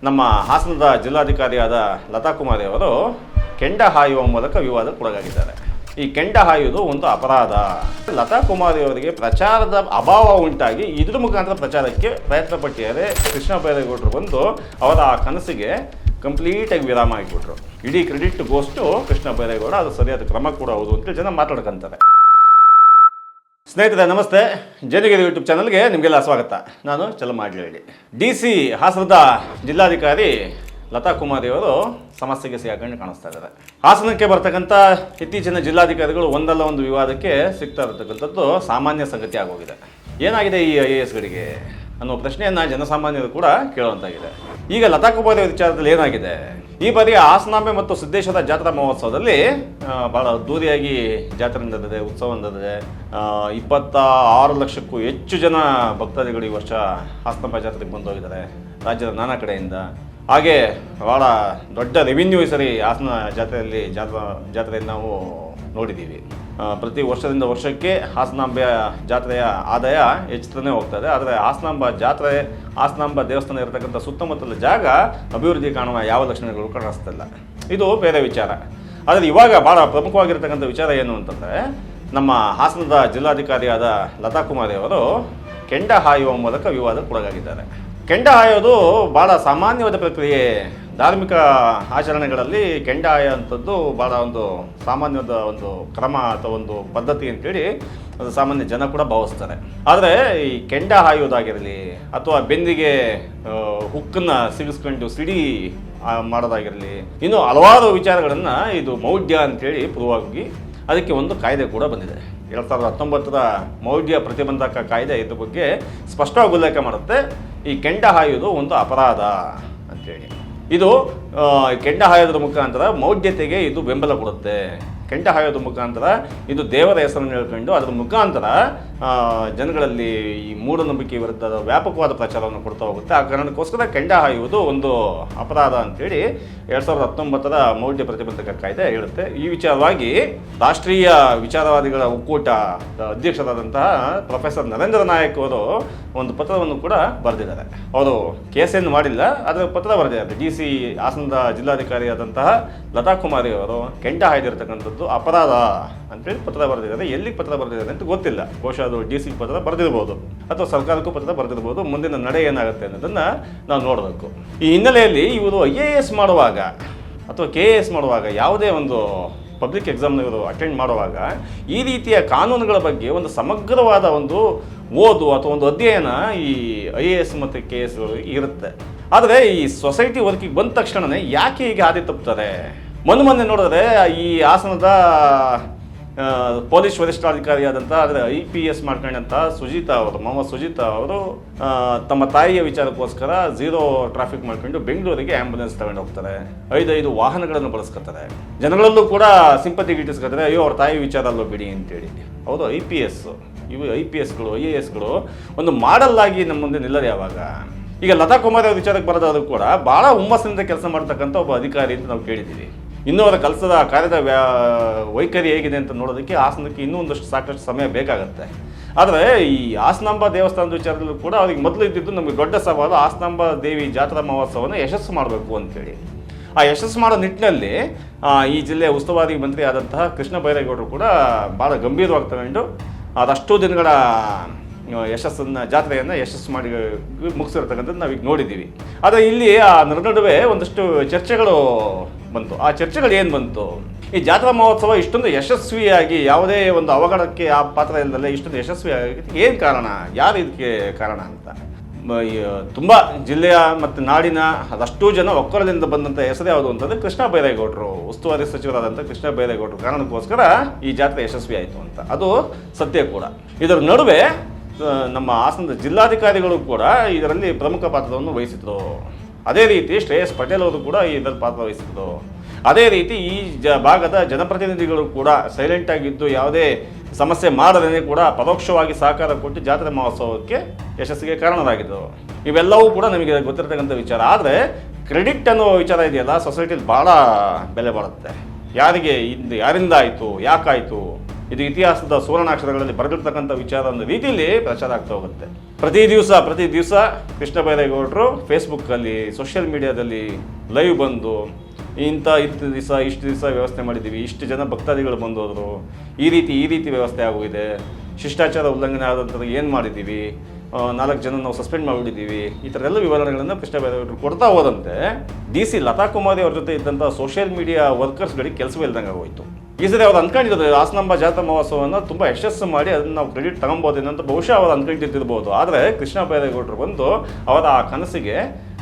ನಮ್ಮ ಹಾಸನದ ಜಿಲ್ಲಾಧಿಕಾರಿಯಾದ ಲತಾ ಕುಮಾರಿ ಅವರು ಕೆಂಡ ಹಾಯುವ ಮೂಲಕ ವಿವಾದಕ್ಕೊಳಗಾಗಿದ್ದಾರೆ. ಈ ಕೆಂಡ ಹಾಯುವುದು ಒಂದು ಅಪರಾಧ. ಲತಾ ಕುಮಾರಿ ಅವರಿಗೆ ಪ್ರಚಾರದ ಅಭಾವ ಉಂಟಾಗಿ ಇದ್ರ ಮುಖಾಂತರ ಪ್ರಚಾರಕ್ಕೆ ಪ್ರಯತ್ನ ಪಟ್ಟಿದ್ದಾರೆ. ಕೃಷ್ಣ ಬೈರೇಗೌಡರು ಬಂದು ಅವರ ಆ ಕನಸಿಗೆ ಕಂಪ್ಲೀಟಾಗಿ ವಿರಾಮ ಆಗಿಬಿಟ್ರು. ಇಡೀ ಕ್ರೆಡಿಟ್ ಗೋಸ್ಟು ಕೃಷ್ಣ ಬೈರೇಗೌಡ, ಅದು ಸರಿಯಾದ ಕ್ರಮ ಕೂಡ ಹೌದು ಅಂತ ಜನ ಮಾತಾಡ್ಕೊಂತಾರೆ. ಸ್ನೇಹಿತರೆ ನಮಸ್ತೆ, ಜನಿಗಿರಿ ಯೂಟ್ಯೂಬ್ ಚಾನಲ್ಗೆ ನಿಮಗೆಲ್ಲ ಸ್ವಾಗತ. ನಾನು ಚಲಮಾಡ್ಲಿ. DC ಹಾಸನದ ಜಿಲ್ಲಾಧಿಕಾರಿ ಲತಾ ಕುಮಾರಿ ಅವರು ಸಮಸ್ಯೆಗೆ ಸಿಗಾಕೊಂಡು ಕಾಣಿಸ್ತಾ ಇದ್ದಾರೆ. ಹಾಸನಕ್ಕೆ ಬರ್ತಕ್ಕಂಥ ಇತ್ತೀಚಿನ ಜಿಲ್ಲಾಧಿಕಾರಿಗಳು ಒಂದಲ್ಲ ಒಂದು ವಿವಾದಕ್ಕೆ ಸಿಗ್ತಾ ಇರತಕ್ಕಂಥದ್ದು ಸಾಮಾನ್ಯ ಸಂಗತಿ ಆಗೋಗಿದೆ. ಏನಾಗಿದೆ ಈ IASಗಳಿಗೆ ಅನ್ನೋ ಪ್ರಶ್ನೆಯನ್ನು ಜನಸಾಮಾನ್ಯರು ಕೂಡ ಕೇಳುವಂತಾಗಿದೆ. ಈಗ ಲತಾ ಕುಮಾರಿ ವಿಚಾರದಲ್ಲಿ ಏನಾಗಿದೆ, ಈ ಬಾರಿ ಹಾಸನಾಂಬೆ ಮತ್ತು ಸಿದ್ದೇಶ್ವರ ಜಾತ್ರಾ ಮಹೋತ್ಸವದಲ್ಲಿ ಭಾಳ ಅದ್ದೂರಿಯಾಗಿ ಜಾತ್ರೆ ನಡೆದಿದೆ, ಉತ್ಸವ ನಡೆದಿದೆ. 26 ಲಕ್ಷಕ್ಕೂ ಹೆಚ್ಚು ಜನ ಭಕ್ತಾದಿಗಳು ಈ ವರ್ಷ ಹಾಸನಾಂಬೆ ಜಾತ್ರೆಗೆ ಬಂದೋಗಿದ್ದಾರೆ ರಾಜ್ಯದ ನಾನಾ ಕಡೆಯಿಂದ. ಹಾಗೆ ಭಾಳ ದೊಡ್ಡ ರೆವಿನ್ಯೂ ಈ ಸರಿ ಹಾಸನ ಜಾತ್ರೆಯಲ್ಲಿ ನಾವು ನೋಡಿದ್ದೀವಿ. ಪ್ರತಿ ವರ್ಷದಿಂದ ವರ್ಷಕ್ಕೆ ಹಾಸನಾಂಬೆಯ ಜಾತ್ರೆಯ ಆದಾಯ ಹೆಚ್ಚುತ್ತಾನೆ ಹೋಗ್ತದೆ. ಆದರೆ ಹಾಸನಾಂಬ ದೇವಸ್ಥಾನ ಇರತಕ್ಕಂಥ ಸುತ್ತಮುತ್ತಲ ಜಾಗ ಅಭಿವೃದ್ಧಿ ಕಾಣುವ ಯಾವ ಲಕ್ಷಣಗಳು ಕಾಣಿಸ್ತಿಲ್ಲ. ಇದು ಬೇರೆ ವಿಚಾರ. ಆದರೆ ಇವಾಗ ಭಾಳ ಪ್ರಮುಖವಾಗಿರ್ತಕ್ಕಂಥ ವಿಚಾರ ಏನು ಅಂತಂದರೆ, ನಮ್ಮ ಹಾಸನದ ಜಿಲ್ಲಾಧಿಕಾರಿಯಾದ ಲತಾ ಕುಮಾರಿ ಅವರು ಕೆಂಡ ಹಾಯುವ ಮೂಲಕ ವಿವಾದಕ್ಕೊಳಗಾಗಿದ್ದಾರೆ. ಕೆಂಡ ಹಾಯೋದು ಭಾಳ ಸಾಮಾನ್ಯವಾದ ಪ್ರಕ್ರಿಯೆ. ಧಾರ್ಮಿಕ ಆಚರಣೆಗಳಲ್ಲಿ ಕೆಂಡ ಹಾಯುವಂಥದ್ದು ಭಾಳ ಒಂದು ಸಾಮಾನ್ಯವಾದ ಒಂದು ಕ್ರಮ ಅಥವಾ ಒಂದು ಪದ್ಧತಿ ಅಂತೇಳಿ ಅದು ಸಾಮಾನ್ಯ ಜನ ಕೂಡ ಭಾವಿಸ್ತಾರೆ. ಆದರೆ ಈ ಕೆಂಡ ಹಾಯುವುದಾಗಿರಲಿ ಅಥವಾ ಬೆನ್ನಿಗೆ ಹುಕ್ಕನ್ನು ಸಿಗಿಸ್ಕೊಂಡು ಸಿಡಿ ಮಾಡೋದಾಗಿರಲಿ, ಇನ್ನು ಹಲವಾರು ವಿಚಾರಗಳನ್ನು ಇದು ಮೌಢ್ಯ ಅಂತೇಳಿ ಪ್ರೂವ್ ಆಗಿ ಅದಕ್ಕೆ ಒಂದು ಕಾಯ್ದೆ ಕೂಡ ಬಂದಿದೆ. 2019ರ ಮೌಢ್ಯ ಪ್ರತಿಬಂಧಕ ಕಾಯ್ದೆ ಇದ್ರ ಬಗ್ಗೆ ಸ್ಪಷ್ಟವಾಗಿ ಉಲ್ಲೇಖ ಮಾಡುತ್ತೆ. ಈ ಕೆಂಡ ಹಾಯುವುದು ಒಂದು ಅಪರಾಧ ಅಂತೇಳಿ. ಇದು ಕೆಂಡ ಹಾಯೋದ್ರ ಮುಖಾಂತರ ಮೌಢ್ಯತೆಗೆ ಇದು ಬೆಂಬಲ ಕೊಡುತ್ತೆ. ಕೆಂಡ ಹಾಯೋದ್ರ ಮುಖಾಂತರ ಇದು ದೇವರ ಹೆಸರನ್ನು ಹೇಳ್ಕೊಂಡು ಅದರ ಮುಖಾಂತರ ಜನಗಳಲ್ಲಿ ಈ ಮೂಢನಂಬಿಕೆ ವಿರುದ್ಧ ವ್ಯಾಪಕವಾದ ಪ್ರಚಾರವನ್ನು ಕೊಡ್ತಾ ಹೋಗುತ್ತೆ. ಆ ಕಾರಣಕ್ಕೋಸ್ಕರ ಕೆಂಡ ಹಾಯುವುದು ಒಂದು ಅಪರಾಧ ಅಂತೇಳಿ 2019ರ ಮೌಢ್ಯ ಪ್ರತಿಬಂಧಕ ಕಾಯ್ದೆ ಹೇಳುತ್ತೆ. ಈ ವಿಚಾರವಾಗಿ ರಾಷ್ಟ್ರೀಯ ವಿಚಾರವಾದಿಗಳ ಒಕ್ಕೂಟ ಅಧ್ಯಕ್ಷರಾದಂತಹ ಪ್ರೊಫೆಸರ್ ನರೇಂದ್ರ ನಾಯಕ್ ಅವರು ಒಂದು ಪತ್ರವನ್ನು ಕೂಡ ಬರೆದಿದ್ದಾರೆ. ಅವರು ಕೇಸೇನು ಮಾಡಿಲ್ಲ, ಆದರೆ ಪತ್ರ ಬರೆದಿದ್ದಾರೆ. DC ಹಾಸನದ ಜಿಲ್ಲಾಧಿಕಾರಿಯಾದಂತಹ ಲತಾ ಕುಮಾರಿ ಅವರು ಕೆಂಡ ಹಾಯ್ದಿರ್ತಕ್ಕಂಥದ್ದು ಅಪರಾಧ ಅಂತೇಳಿ ಪತ್ರ ಬರೆದಿದ್ದಾರೆ. ಎಲ್ಲಿಗೆ ಪತ್ರ ಬರೆದಿದ್ದಾರೆ ಅಂತ ಗೊತ್ತಿಲ್ಲ. ಬಹುಶಃ ಅದು DC ಪತ್ರ ಬರೆದಿರ್ಬೋದು ಅಥವಾ ಸರ್ಕಾರಕ್ಕೂ ಪತ್ರ ಬರೆದಿರ್ಬೋದು. ಮುಂದಿನ ನಡೆ ಏನಾಗುತ್ತೆ ಅನ್ನೋದನ್ನು ನಾವು ನೋಡಬೇಕು. ಈ ಹಿನ್ನೆಲೆಯಲ್ಲಿ ಇವರು IAS ಮಾಡುವಾಗ ಅಥವಾ KAS ಮಾಡುವಾಗ, ಯಾವುದೇ ಒಂದು ಪಬ್ಲಿಕ್ ಎಕ್ಸಾಮ್ನ ಇವರು ಅಟೆಂಡ್ ಮಾಡುವಾಗ ಈ ರೀತಿಯ ಕಾನೂನುಗಳ ಬಗ್ಗೆ ಒಂದು ಸಮಗ್ರವಾದ ಒಂದು ಓದು ಅಥವಾ ಒಂದು ಅಧ್ಯಯನ ಈ IAS ಮತ್ತು KS ಇರುತ್ತೆ. ಆದರೆ ಈ ಸೊಸೈಟಿ ವರ್ಕಿಗೆ ಬಂದ ತಕ್ಷಣವೇ ಯಾಕೆ ಹೀಗೆ ಹಾದಿ ತಪ್ಪುತ್ತಾರೆ? ಮೊನ್ನೆ ನೋಡಿದ್ರೆ ಈ ಹಾಸನದ ಪೊಲೀಸ್ ವರಿಷ್ಠಾಧಿಕಾರಿಯಾದಂಥ ಆದರೆ IPS ಮಾಡ್ಕೊಂಡಂಥ ಮೊಹಮ್ಮದ್ ಸುಜಿತಾ ಅವರು ತಮ್ಮ ತಾಯಿಯ ವಿಚಾರಕ್ಕೋಸ್ಕರ ಝೀರೋ ಟ್ರಾಫಿಕ್ ಮಾಡ್ಕೊಂಡು ಬೆಂಗಳೂರಿಗೆ ಆ್ಯಂಬುಲೆನ್ಸ್ ತಗೊಂಡು ಹೋಗ್ತಾರೆ. 5 ವಾಹನಗಳನ್ನು ಬಳಸ್ಕೊತಾರೆ. ಜನಗಳಲ್ಲೂ ಕೂಡ ಸಿಂಪತಿ ಗಿಟ್ಟಿಸ್ಕೊತಾರೆ, ಅಯ್ಯೋ ಅವ್ರ ತಾಯಿ ವಿಚಾರ ಅಲ್ಲೋ ಬಿಡಿ ಅಂತೇಳಿ. ಹೌದು, IPSಗಳು IASಗಳು ಒಂದು ಮಾಡಲ್ ಆಗಿ ನಮ್ಮ ಮುಂದೆ ನಿಲ್ಲದೆ ಯಾವಾಗ? ಈಗ ಲತಾ ಕುಮಾರಿ ಅವ್ರ ವಿಚಾರಕ್ಕೆ ಬರೋದಾದ್ರೂ ಕೂಡ ಭಾಳ ಹುಮ್ಮಸ್ಸಿನಿಂದ ಕೆಲಸ ಮಾಡ್ತಕ್ಕಂಥ ಒಬ್ಬ ಅಧಿಕಾರಿ ಅಂತ ನಾವು ಕೇಳಿದ್ದೀವಿ. ಇನ್ನೂ ಅವರ ಕೆಲಸದ ಕಾರ್ಯದ ವೈಖರಿ ಹೇಗಿದೆ ಅಂತ ನೋಡೋದಕ್ಕೆ ಹಾಸನಕ್ಕೆ ಇನ್ನೂ ಒಂದಷ್ಟು ಸಾಕಷ್ಟು ಸಮಯ ಬೇಕಾಗುತ್ತೆ. ಆದರೆ ಈ ಹಾಸನಾಂಬ ದೇವಸ್ಥಾನದ ವಿಚಾರದಲ್ಲೂ ಕೂಡ ಅವ್ರಿಗೆ ಮೊದಲು ಇದ್ದಿದ್ದು ನಮಗೆ ದೊಡ್ಡ ಸವಾಲು ಹಾಸನಾಂಬ ದೇವಿ ಜಾತ್ರಾ ಮಹೋತ್ಸವನ ಯಶಸ್ಸು ಮಾಡಬೇಕು ಅಂತೇಳಿ. ಆ ಯಶಸ್ಸು ಮಾಡೋ ನಿಟ್ಟಿನಲ್ಲಿ ಈ ಜಿಲ್ಲೆಯ ಉಸ್ತುವಾರಿ ಮಂತ್ರಿ ಆದಂತಹ ಕೃಷ್ಣ ಬೈರೇಗೌಡರು ಕೂಡ ಭಾಳ ಗಂಭೀರವಾಗಿ ತಗೊಂಡು ಅದಷ್ಟು ದಿನಗಳ ಜಾತ್ರೆಯನ್ನು ಯಶಸ್ಸು ಮಾಡಿ ಮುಗಿಸಿರ್ತಕ್ಕಂಥದ್ದು ನಾವೀಗ ನೋಡಿದ್ದೀವಿ. ಆದರೆ ಇಲ್ಲಿ ಆ ನಡುವೆ ಒಂದಷ್ಟು ಚರ್ಚೆಗಳು ಬಂತು. ಆ ಚರ್ಚೆಗಳು ಏನು ಬಂತು? ಈ ಜಾತ್ರಾ ಮಹೋತ್ಸವ ಇಷ್ಟೊಂದು ಯಶಸ್ವಿಯಾಗಿ, ಯಾವುದೇ ಒಂದು ಅವಘಡಕ್ಕೆ ಆ ಪಾತ್ರ ಇಲ್ಲದಲ್ಲೇ ಇಷ್ಟೊಂದು ಯಶಸ್ವಿಯಾಗಿ ಏನು ಕಾರಣ? ಯಾರು ಇದಕ್ಕೆ ಕಾರಣ ಅಂತ ತುಂಬ ಜಿಲ್ಲೆಯ ಮತ್ತು ನಾಡಿನ ಅದಷ್ಟು ಜನ ಒಕ್ಕರದಿಂದ ಬಂದಂಥ ಹೆಸರು ಯಾವುದು ಅಂತಂದರೆ ಕೃಷ್ಣ ಬೈರೇಗೌಡರು, ಉಸ್ತುವಾರಿ ಸಚಿವರಾದಂಥ ಕೃಷ್ಣ ಬೈರೇಗೌಡರು ಕಾರಣಕ್ಕೋಸ್ಕರ ಈ ಜಾತ್ರೆ ಯಶಸ್ವಿ ಆಯಿತು ಅಂತ. ಅದು ಸತ್ಯ ಕೂಡ. ಇದರ ನಡುವೆ ನಮ್ಮ ಹಾಸನದ ಜಿಲ್ಲಾಧಿಕಾರಿಗಳು ಕೂಡ ಇದರಲ್ಲಿ ಪ್ರಮುಖ ಪಾತ್ರವನ್ನು ವಹಿಸಿದ್ರು. ಅದೇ ರೀತಿ ಶ್ರೇಯಸ್ ಪಟೇಲ್ ಅವರು ಕೂಡ ಇದರ ಪಾತ್ರ ವಹಿಸಿದ್ರು. ಅದೇ ರೀತಿ ಈ ಭಾಗದ ಜನಪ್ರತಿನಿಧಿಗಳು ಕೂಡ ಸೈಲೆಂಟ್ ಆಗಿದ್ದು ಯಾವುದೇ ಸಮಸ್ಯೆ ಮಾಡದೇ ಕೂಡ ಪರೋಕ್ಷವಾಗಿ ಸಹಕಾರ ಕೊಟ್ಟು ಜಾತ್ರೆ ಮಹೋತ್ಸವಕ್ಕೆ ಯಶಸ್ಸಿಗೆ ಕಾರಣರಾಗಿದ್ದರು. ಇವೆಲ್ಲವೂ ಕೂಡ ನಮಗೆ ಗೊತ್ತಿರತಕ್ಕಂಥ ವಿಚಾರ. ಆದರೆ ಕ್ರೆಡಿಟ್ ಅನ್ನೋ ವಿಚಾರ ಇದೆಯಲ್ಲ, ಸೊಸೈಟಿಲಿ ಭಾಳ ಬೆಲೆ ಬಾಳುತ್ತೆ. ಯಾರಿಂದ ಆಯಿತು, ಯಾಕಾಯಿತು ಇದು ಇತಿಹಾಸದ ಸುವರ್ಣಾಕ್ಷರಗಳಲ್ಲಿ ಬರೆದಿರ್ತಕ್ಕಂಥ ವಿಚಾರ ಅನ್ನೋ ರೀತಿಯಲ್ಲಿ ಪ್ರಚಾರ ಆಗ್ತಾ ಹೋಗುತ್ತೆ. ಪ್ರತಿ ದಿವಸ ಕೃಷ್ಣ ಬೈರೇಗೌಡರು ಫೇಸ್ಬುಕ್ಕಲ್ಲಿ ಸೋಷಿಯಲ್ ಮೀಡಿಯಾದಲ್ಲಿ ಲೈವ್ ಬಂದು ಇಷ್ಟು ದಿವಸ ವ್ಯವಸ್ಥೆ ಮಾಡಿದ್ದೀವಿ, ಇಷ್ಟು ಜನ ಭಕ್ತಾದಿಗಳು ಬಂದೋದ್ರು, ಈ ರೀತಿ ವ್ಯವಸ್ಥೆ ಆಗೋಗಿದೆ, ಶಿಷ್ಟಾಚಾರ ಉಲ್ಲಂಘನೆ ಆದಂಥದ್ದು ಏನು ಮಾಡಿದ್ದೀವಿ, 4 ಜನ ನಾವು ಸಸ್ಪೆಂಡ್ ಮಾಡಿಬಿಟ್ಟಿದ್ದೀವಿ, ಈ ಥರ ಎಲ್ಲ ವಿವರಣೆಗಳನ್ನು ಕೃಷ್ಣ ಬೈರೇಗೌಡರು ಕೊಡ್ತಾ ಹೋದಂತೆ DC ಲತಾ ಕುಮಾರಿ ಅವ್ರ ಜೊತೆ ಇದ್ದಂಥ ಸೋಷಿಯಲ್ ಮೀಡಿಯಾ ವರ್ಕರ್ಸ್ಗಳಿಗೆ ಕೆಲಸವೇ ಇಲ್ದಂಗೆ ಆಗೋಯ್ತು. ಈ ಸರಿ ಅವ್ರು ಅಂದ್ಕೊಂಡಿರೋದು ಹಾಸನಾಂಬ ಜಾತ್ರಾ ಮಹೋತ್ಸವವನ್ನು ತುಂಬ ಯಶಸ್ಸು ಮಾಡಿ ಅದನ್ನು ನಾವು ಕ್ರೆಡಿಟ್ ತಗೊಬೋದೇನೋ ಅಂತ ಬಹುಶಃ ಅವ್ರು ಅಂದ್ಕೊಂಡಿರ್ತಿರ್ಬೋದು. ಆದರೆ ಕೃಷ್ಣ ಬೈರೇಗೌಡರು ಬಂದು ಅವರ ಆ ಕನಸಿಗೆ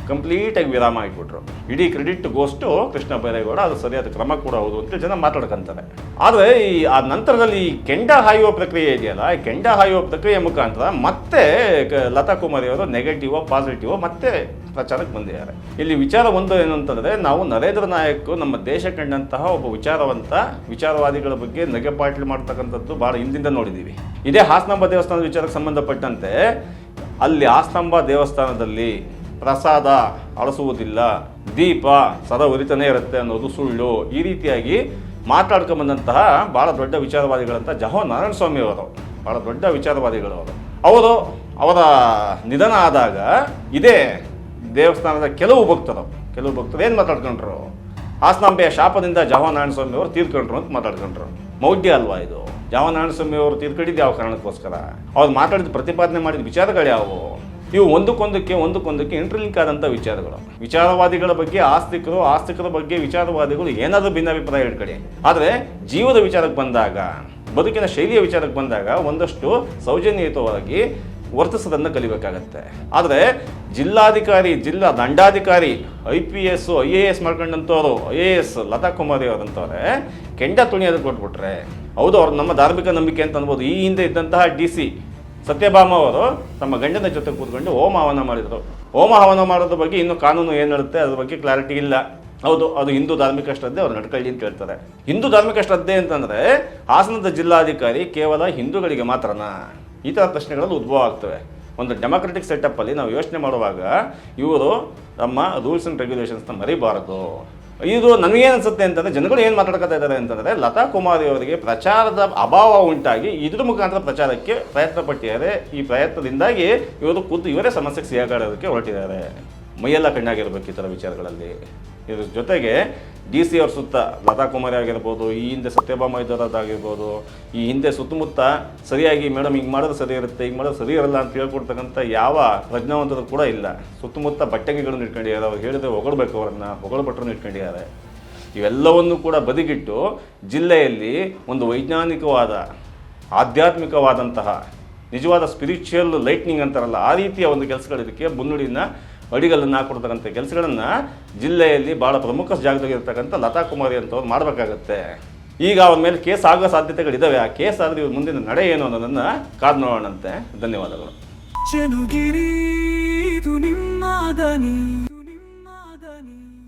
ಕಂಪ್ಲೀಟಾಗಿ ವಿರಾಮ ಇಟ್ಬಿಟ್ರು. ಇಡೀ ಕ್ರೆಡಿಟ್ ಗೋಸ್ಟು ಕೃಷ್ಣ ಬೈರೇಗೌಡ, ಅದು ಸರಿಯಾದ ಕ್ರಮ ಕೂಡ ಹೌದು ಅಂತ ಜನ ಮಾತಾಡ್ಕೊಂತಾರೆ. ಆದರೆ ಆ ನಂತರದಲ್ಲಿ ಈ ಕೆಂಡ ಹಾಯುವ ಪ್ರಕ್ರಿಯೆ ಇದೆಯಲ್ಲ, ಈ ಕೆಂಡ ಹಾಯುವ ಪ್ರಕ್ರಿಯೆ ಮುಖಾಂತರ ಮತ್ತೆ ಲತಾ ಕುಮಾರಿ ಅವರು ನೆಗೆಟಿವ್ ಪಾಸಿಟಿವ್ ಮತ್ತೆ ಪ್ರಚಾರಕ್ಕೆ ಬಂದಿದ್ದಾರೆ. ಇಲ್ಲಿ ವಿಚಾರ ಒಂದು ಏನು ಅಂತಂದರೆ, ನಾವು ನರೇಂದ್ರ ನಾಯಕ್ ನಮ್ಮ ದೇಶ ಕಂಡಂತಹ ಒಬ್ಬ ವಿಚಾರವಾದಿಗಳ ಬಗ್ಗೆ ನಗೆಪಾಟಲು ಮಾಡ್ತಕ್ಕಂಥದ್ದು ಭಾಳ ಹಿಂದಿಂದ ನೋಡಿದ್ದೀವಿ. ಇದೇ ಹಾಸನಾಂಬ ದೇವಸ್ಥಾನದ ವಿಚಾರಕ್ಕೆ ಸಂಬಂಧಪಟ್ಟಂತೆ ಅಲ್ಲಿ ಹಾಸನಾಂಬ ದೇವಸ್ಥಾನದಲ್ಲಿ ಪ್ರಸಾದ ಅಳಿಸುವುದಿಲ್ಲ, ದೀಪ ಸದಾ ಉರಿತಾನೇ ಇರುತ್ತೆ ಅನ್ನೋದು ಸುಳ್ಳು, ಈ ರೀತಿಯಾಗಿ ಮಾತಾಡ್ಕೊಂಬಂದಂತಹ ಭಾಳ ದೊಡ್ಡ ವಿಚಾರವಾದಿಗಳಂತ ಜವಾಹರ್ ನಾರಾಯಣ ಸ್ವಾಮಿ ಅವರು, ಭಾಳ ದೊಡ್ಡ ವಿಚಾರವಾದಿಗಳು ಅವರು ಅವರ ನಿಧನ ಆದಾಗ ಇದೇ ದೇವಸ್ಥಾನದ ಕೆಲವು ಭಕ್ತರು ಏನು ಮಾತಾಡ್ಕೊಂಡ್ರು, ಹಾಸನಾಂಬೆಯ ಶಾಪದಿಂದ ಜವಾಹರ್ ನಾರಾಯಣ ಸ್ವಾಮಿ ಅವರು ತೀರ್ಕೊಂಡ್ರು ಅಂತ ಮಾತಾಡ್ಕೊಂಡ್ರು. ಮೌಢ್ಯ ಅಲ್ವಾ ಇದು? ಜವಾಹರ್ ನಾರಾಯಣ ಸ್ವಾಮಿ ಅವರು ತೀರ್ಕೊಂಡಿದ್ದು ಯಾವ ಕಾರಣಕ್ಕೋಸ್ಕರ? ಅವ್ರು ಮಾತಾಡಿದ ಪ್ರತಿಪಾದನೆ ಮಾಡಿದ ವಿಚಾರಗಳು ಯಾವುವು? ಇವು ಒಂದಕ್ಕೊಂದಕ್ಕೆ ಇಂಟರ್ಲಿಂಕ್ ಆದಂಥ ವಿಚಾರವಾದಿಗಳ ಬಗ್ಗೆ ಆಸ್ತಿಕರ ಬಗ್ಗೆ ವಿಚಾರವಾದಿಗಳು ಏನಾದರೂ ಭಿನ್ನಾಭಿಪ್ರಾಯ ಇಟ್ಕೊಳ್ಳಿ. ಆದರೆ ಜೀವದ ವಿಚಾರಕ್ಕೆ ಬಂದಾಗ, ಬದುಕಿನ ಶೈಲಿಯ ವಿಚಾರಕ್ಕೆ ಬಂದಾಗ ಒಂದಷ್ಟು ಸೌಜನ್ಯಯುತವಾಗಿ ವರ್ತಿಸೋದನ್ನು ಕಲಿಬೇಕಾಗತ್ತೆ. ಆದರೆ ಜಿಲ್ಲಾ ದಂಡಾಧಿಕಾರಿ IPS IAS ಮಾಡ್ಕೊಂಡಂಥವ್ರು, IAS ಲತಾ ಕುಮಾರಿ ಅವರಂಥವ್ರೆ ಕೆಂಡ ತುಣಿಯೋದಕ್ಕೆ ಕೊಟ್ಬಿಟ್ರೆ, ಹೌದು ಅವ್ರು ನಮ್ಮ ಧಾರ್ಮಿಕ ನಂಬಿಕೆ ಅಂತ ಅನ್ಬೋದು. ಈ ಹಿಂದೆ ಇದ್ದಂತಹ DC ಸತ್ಯಭಾಮ ಅವರು ತಮ್ಮ ಗಂಡನ ಜೊತೆ ಕೂತ್ಕೊಂಡು ಹೋಮ ಹವನ ಮಾಡಿದರು. ಹೋಮ ಹವನ ಮಾಡೋದ್ರ ಬಗ್ಗೆ ಇನ್ನೂ ಕಾನೂನು ಏನು ಹೇಳುತ್ತೆ ಅದ್ರ ಬಗ್ಗೆ ಕ್ಲಾರಿಟಿ ಇಲ್ಲ. ಹೌದು, ಅದು ಹಿಂದೂ ಧಾರ್ಮಿಕ ಶ್ರದ್ಧೆ, ಅವ್ರು ನಡ್ಕೊಳ್ಳಿ ಅಂತ ಹೇಳ್ತಾರೆ. ಹಿಂದೂ ಧಾರ್ಮಿಕ ಶ್ರದ್ಧೆ ಅಂತಂದರೆ ಹಾಸನದ ಜಿಲ್ಲಾಧಿಕಾರಿ ಕೇವಲ ಹಿಂದೂಗಳಿಗೆ ಮಾತ್ರನಾ? ಈ ಥರ ಪ್ರಶ್ನೆಗಳಲ್ಲಿ ಉದ್ಭವ ಆಗ್ತವೆ. ಒಂದು ಡೆಮಾಕ್ರೆಟಿಕ್ ಸೆಟಪ್ಪಲ್ಲಿ ನಾವು ಯೋಚನೆ ಮಾಡುವಾಗ ಇವರು ನಮ್ಮ ರೂಲ್ಸ್ ಆ್ಯಂಡ್ ರೆಗ್ಯುಲೇಷನ್ಸ್ನ ಮರಿಬಾರದು. ಇದು ನನಗೇನು ಅನಿಸುತ್ತೆ ಅಂತಂದರೆ, ಜನಗಳು ಏನು ಮಾತಾಡ್ಕೊತಾ ಇದ್ದಾರೆ ಅಂತಂದರೆ, ಲತಾ ಕುಮಾರಿ ಅವರಿಗೆ ಪ್ರಚಾರದ ಅಭಾವ ಉಂಟಾಗಿ ಇದ್ರ ಮುಖಾಂತರ ಪ್ರಚಾರಕ್ಕೆ ಪ್ರಯತ್ನ ಪಟ್ಟಿದ್ದಾರೆ. ಈ ಪ್ರಯತ್ನದಿಂದಾಗಿ ಇವರೇ ಸಮಸ್ಯೆಗೆ ಸಿಗಾಡೋದಕ್ಕೆ ಹೊರಟಿದ್ದಾರೆ. ಮೈಯೆಲ್ಲ ಕಣ್ಣಾಗಿರ್ಬೇಕು ಈ ಥರ ವಿಚಾರಗಳಲ್ಲಿ. ಇದ್ರ ಜೊತೆಗೆ DC ಅವ್ರ ಸುತ್ತ ಲತಾ ಕುಮಾರಿ ಆಗಿರ್ಬೋದು, ಈ ಹಿಂದೆ ಸತ್ಯಭಾಮ ಇದ್ದವರದ್ದಾಗಿರ್ಬೋದು, ಈ ಹಿಂದೆ ಸುತ್ತಮುತ್ತ ಸರಿಯಾಗಿ ಮೇಡಮ್ ಹಿಂಗೆ ಮಾಡೋದು ಸರಿ ಇರುತ್ತೆ, ಹಿಂಗೆ ಮಾಡೋದು ಸರಿ ಇರಲ್ಲ ಅಂತ ಹೇಳ್ಕೊಡ್ತಕ್ಕಂಥ ಯಾವ ಪ್ರಜ್ಞಾವಂತರು ಕೂಡ ಇಲ್ಲ. ಸುತ್ತಮುತ್ತ ಬಟ್ಟೆಗಳನ್ನು ಇಟ್ಕೊಂಡಿದ್ದಾರೆ. ಅವ್ರು ಹೇಳಿದ್ರೆ ಹೊಗಳ್ಬೇಕು, ಹೊಗಳ್ಭಟ್ರನ್ನು ಇಟ್ಕೊಂಡಿದ್ದಾರೆ. ಇವೆಲ್ಲವನ್ನು ಕೂಡ ಬದಿಗಿಟ್ಟು ಜಿಲ್ಲೆಯಲ್ಲಿ ಒಂದು ವೈಜ್ಞಾನಿಕವಾದ ಆಧ್ಯಾತ್ಮಿಕವಾದಂತಹ ನಿಜವಾದ ಸ್ಪಿರಿಚುವಲ್ ಲೈಟ್ನಿಂಗ್ ಅಂತಾರಲ್ಲ, ಆ ರೀತಿಯ ಒಂದು ಕೆಲಸಗಳಿದ್ದಕ್ಕೆ ಮುನ್ನುಡಿನ ಅಡಿಗಲ್ಲನ್ನು ಹಾಕೊಡ್ತಕ್ಕಂಥ ಕೆಲಸಗಳನ್ನು ಜಿಲ್ಲೆಯಲ್ಲಿ ಭಾಳ ಪ್ರಮುಖ ಜಾಗದಾಗಿರ್ತಕ್ಕಂಥ ಲತಾ ಕುಮಾರಿ ಅಂತವ್ರು ಮಾಡಬೇಕಾಗತ್ತೆ. ಈಗ ಅವ್ರ ಮೇಲೆ ಕೇಸ್ ಆಗೋ ಸಾಧ್ಯತೆಗಳಿದ್ದಾವೆ. ಆ ಕೇಸ್ ಆದರೆ ಇವ್ರ ಮುಂದಿನ ನಡೆ ಏನು ಅನ್ನೋದನ್ನು ಕಾದು ನೋಡೋಣಂತೆ. ಧನ್ಯವಾದಗಳು.